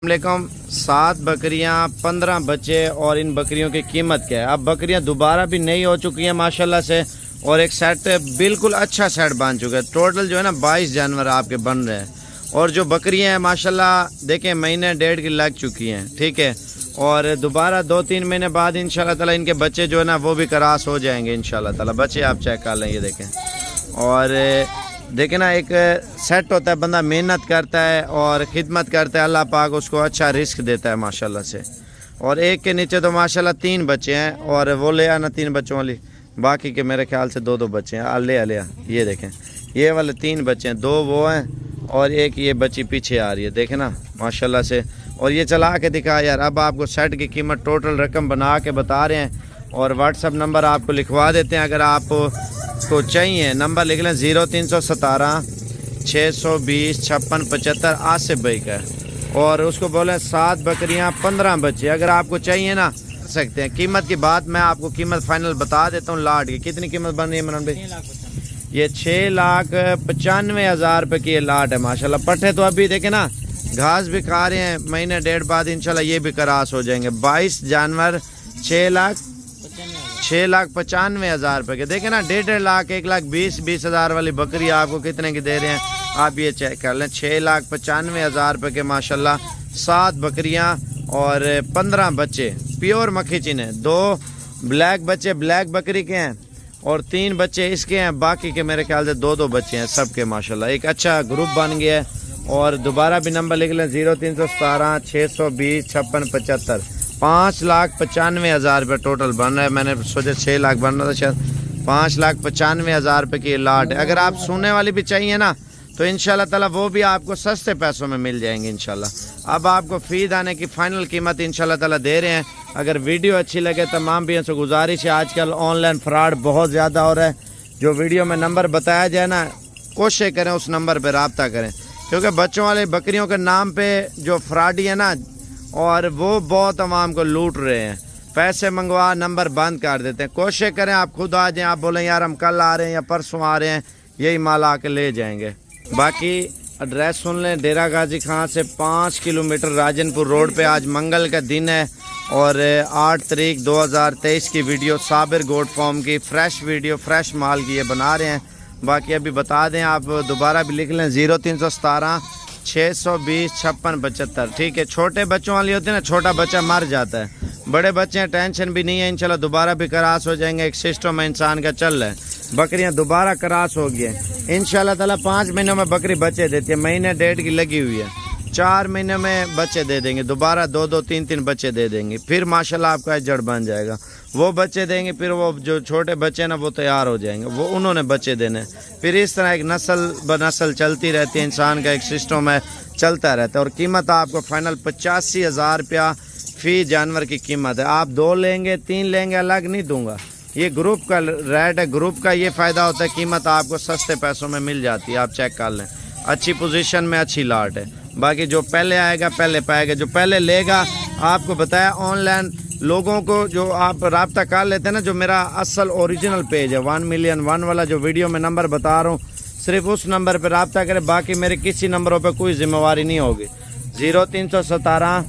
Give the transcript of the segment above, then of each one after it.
अलैकुम। 7 बकरियां 15 बच्चे और इन बकरियों की कीमत क्या है। अब बकरियां दोबारा भी नई हो चुकी हैं माशाल्लाह से, और एक सेट बिल्कुल अच्छा सेट बन चुका है। टोटल जो है ना 22 जानवर आपके बन रहे हैं। और जो बकरियां हैं माशाल्लाह देखें महीने डेढ़ की लग चुकी हैं, ठीक है। और दोबारा 2-3 महीने बाद इंशाल्लाह ताला इनके बच्चे जो है ना वो भी क्रॉस हो जाएंगे इंशाल्लाह ताला। बच्चे आप चेक कर लें, ये देखें। और देखें ना, एक सेट होता है, बंदा मेहनत करता है और खिदमत करता है, अल्लाह पाक उसको अच्छा रिस्क देता है माशाल्लाह से। और एक के नीचे तो माशाल्लाह 3 बच्चे हैं, और वो ले आना 3 बच्चों वाली, बाकी के मेरे ख्याल से 2-2 बच्चे हैं। ले ये देखें, ये वाले 3 बच्चे हैं, 2 वो हैं और एक ये बच्ची पीछे आ रही है, देखें ना माशाल्लाह से। और ये चला के दिखा यार। अब आपको सेट की कीमत टोटल रकम बना के बता रहे हैं, और व्हाट्सअप नंबर आपको लिखवा देते हैं। अगर आप को चाहिए नंबर लिख लें 0317 620 56 75 आसिफ भाई का है। और उसको बोलें 7 बकरियां 15 बच्चे। अगर आपको चाहिए ना कर सकते हैं। कीमत की बात मैं आपको कीमत फाइनल बता देता हूँ। लाट की कितनी कीमत बन रही है मनन भाई? ये 6,95,000 रुपये की ये लाट है माशाल्लाह। पट्टे तो अभी देखे ना घास भी खा रहे हैं, महीने डेढ़ बाद इंशाल्लाह ये भी क्रॉस हो जाएंगे। 22 जानवर 6,95,000 रुपये के। देखें ना, 1.5 लाख 1,20,000 वाली बकरी आपको कितने की दे रहे हैं आप ये चेक कर लें। 6,95,000 रुपये के माशाल्लाह 7 बकरियां और 15 बच्चे प्योर मक्खी चिन है। 2 ब्लैक बच्चे ब्लैक बकरी के हैं और 3 बच्चे इसके हैं। बाकी के मेरे ख्याल से 2-2 बच्चे हैं सबके माशाल्लाह। एक अच्छा ग्रुप बन गया है। और दोबारा भी नंबर लिख लें 0317 620 56 75। 5,95,000 रुपये टोटल बन रहा है। मैंने सोचा 6 लाख बन रहा था, शायद 5,95,000 रुपये की लाट है। अगर आप सोने वाली भी चाहिए ना तो इंशाल्लाह ताला वो भी आपको सस्ते पैसों में मिल जाएंगे इंशाल्लाह। अब आपको फी दाने की फाइनल कीमत इंशाल्लाह ताला दे रहे हैं। अगर वीडियो अच्छी लगे तमाम भी से गुजारिश है, आजकल ऑनलाइन फ्रॉड बहुत ज़्यादा हो रहा है। जो वीडियो में नंबर बताया जाए ना, कोशिश करें उस नंबर पर रब्ता करें, क्योंकि बच्चों वाले बकरियों के नाम पे जो फ्रॉडी है ना, और वो बहुत आवाम को लूट रहे हैं। पैसे मंगवा नंबर बंद कर देते हैं। कोशिश करें आप खुद आ जाएं, आप बोलें यार हम कल आ रहे हैं या परसों आ रहे हैं, यही माल आके ले जाएंगे। बाकी एड्रेस सुन लें, डेरा गाजी खां से 5 किलोमीटर राजनपुर रोड पे। आज मंगल का दिन है और 8 तारीख 2023 की वीडियो साबिर गोट फार्म की फ्रेश वीडियो, फ्रेश माल की ये बना रहे हैं। बाकी अभी बता दें, आप दोबारा भी लिख लें 0317 620 56 75, ठीक है। छोटे बच्चों वाली होती है ना, छोटा बच्चा मर जाता है, बड़े बच्चे हैं टेंशन भी नहीं है, इंशाल्लाह दोबारा भी क्रॉस हो जाएंगे। एक सिस्टम है इंसान का चल रहा है। बकरियां दोबारा क्रॉस हो गई है इंशाल्लाह ताला। 5 महीनों में बकरी बच्चे देती है, महीने डेढ़ की लगी हुई है। 4 महीने में बच्चे दे देंगे, दोबारा 2-2 3-3 बच्चे दे देंगे। फिर माशाल्लाह आपका जड़ बन जाएगा। वो बच्चे देंगे, फिर वो जो छोटे बच्चे ना वो तैयार हो जाएंगे, वो उन्होंने बच्चे देने। फिर इस तरह एक नस्ल ब नस्ल चलती रहती है। इंसान का एक सिस्टम है, चलता रहता है। और कीमत आपको फाइनल 85,000 रुपया फी जानवर की कीमत है। आप 2 लेंगे 3 लेंगे अलग नहीं दूंगा। ये ग्रुप का रेट है, ग्रुप का ये फ़ायदा होता है, कीमत आपको सस्ते पैसों में मिल जाती है। आप चेक कर लें, अच्छी पोजीशन में अच्छी लाट है। बाकी जो पहले आएगा पहले पाएगा, जो पहले लेगा। आपको बताया ऑनलाइन लोगों को जो आप रब्ता कर लेते हैं ना, जो मेरा असल ओरिजिनल पेज है 1 मिलियन 1 वाला, जो वीडियो में नंबर बता रहा हूँ, सिर्फ उस नंबर पर रब्ता करें। बाकी मेरे किसी नंबरों पर कोई जिम्मेवारी नहीं होगी। 0317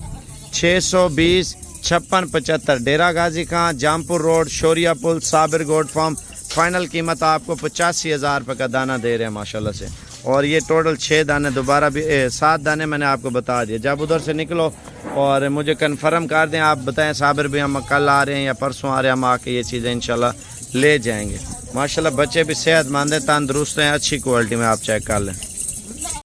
620 56 75, डेरा गाजी खां, जामपुर रोड, शोरिया पुल, साबिर गोट फार्म। फाइनल कीमत आपको 85,000 रुपये का दाना दे रहे हैं माशाल्लाह से। और ये टोटल 6 दाने, दोबारा भी 7 दाने मैंने आपको बता दिए। जब उधर से निकलो और मुझे कंफर्म कर दें, आप बताएं साबिर भी हम कल आ रहे हैं या परसों आ रहे हैं, हम आके ये चीज़ें इंशाल्लाह ले जाएंगे। माशाल्लाह बच्चे भी सेहतमंद हैं, तंदुरुस्त हैं, अच्छी क्वालिटी में। आप चेक कर लें।